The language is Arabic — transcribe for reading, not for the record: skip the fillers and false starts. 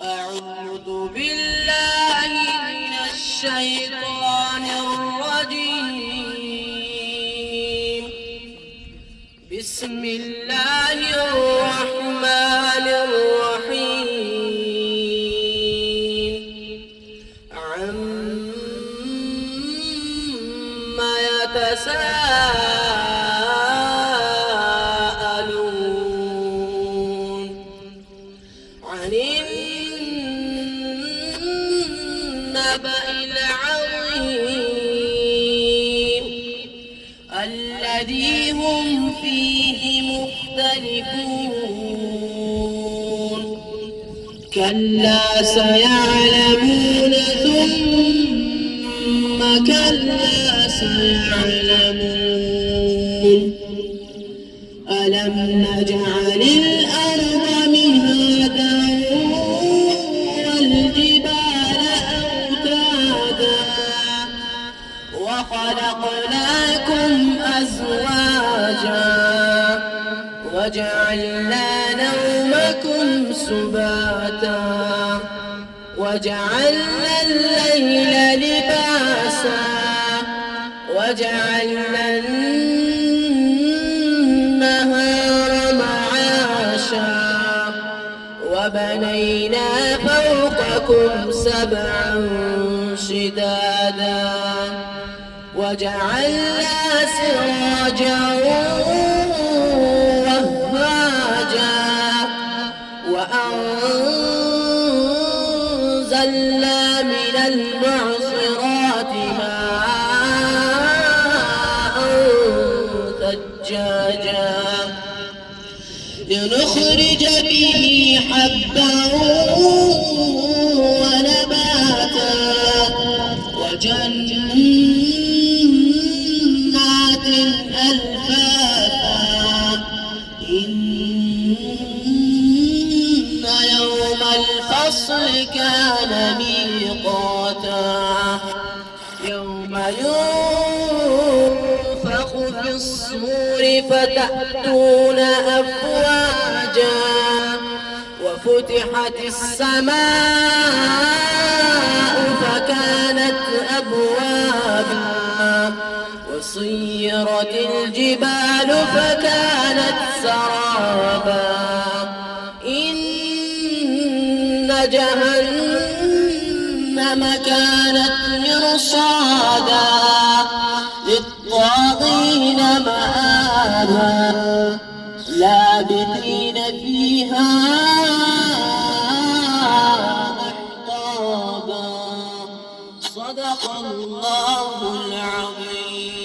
أعوذ بالله من الشيطان الرجيم. بسم الله الرحمن الرحيم. عما يتساءلون عن النبأ العظيم الذي هم فيه مختلفون. كلا سيعلمون ثم كلا سيعلمون. ألم نجعل الأرض مهادا والجبال أوتادا وخلقناكم أزواجا وجعلنا نومكم سباتا وجعلنا الليل لباسا وجعلنا النهار معاشا وبنينا فوقكم سبعا شدادا وجعلنا سراجا وهاجا وأنزلنا من المعصرات ماء ثجاجا لنخرج به حبا ونباتا وجنات ألفافا. إن يوم الفصل كان ميقاتا يوم ينفخ في الصور فتأتون أفواجا وفتحت السماء فكانت أبوابا وسيرت الجبال فكانت سرابا. إن جهنم كانت مرصادا للطاغين مآبا لابثين فيها أحقابا. صدق الله العظيم.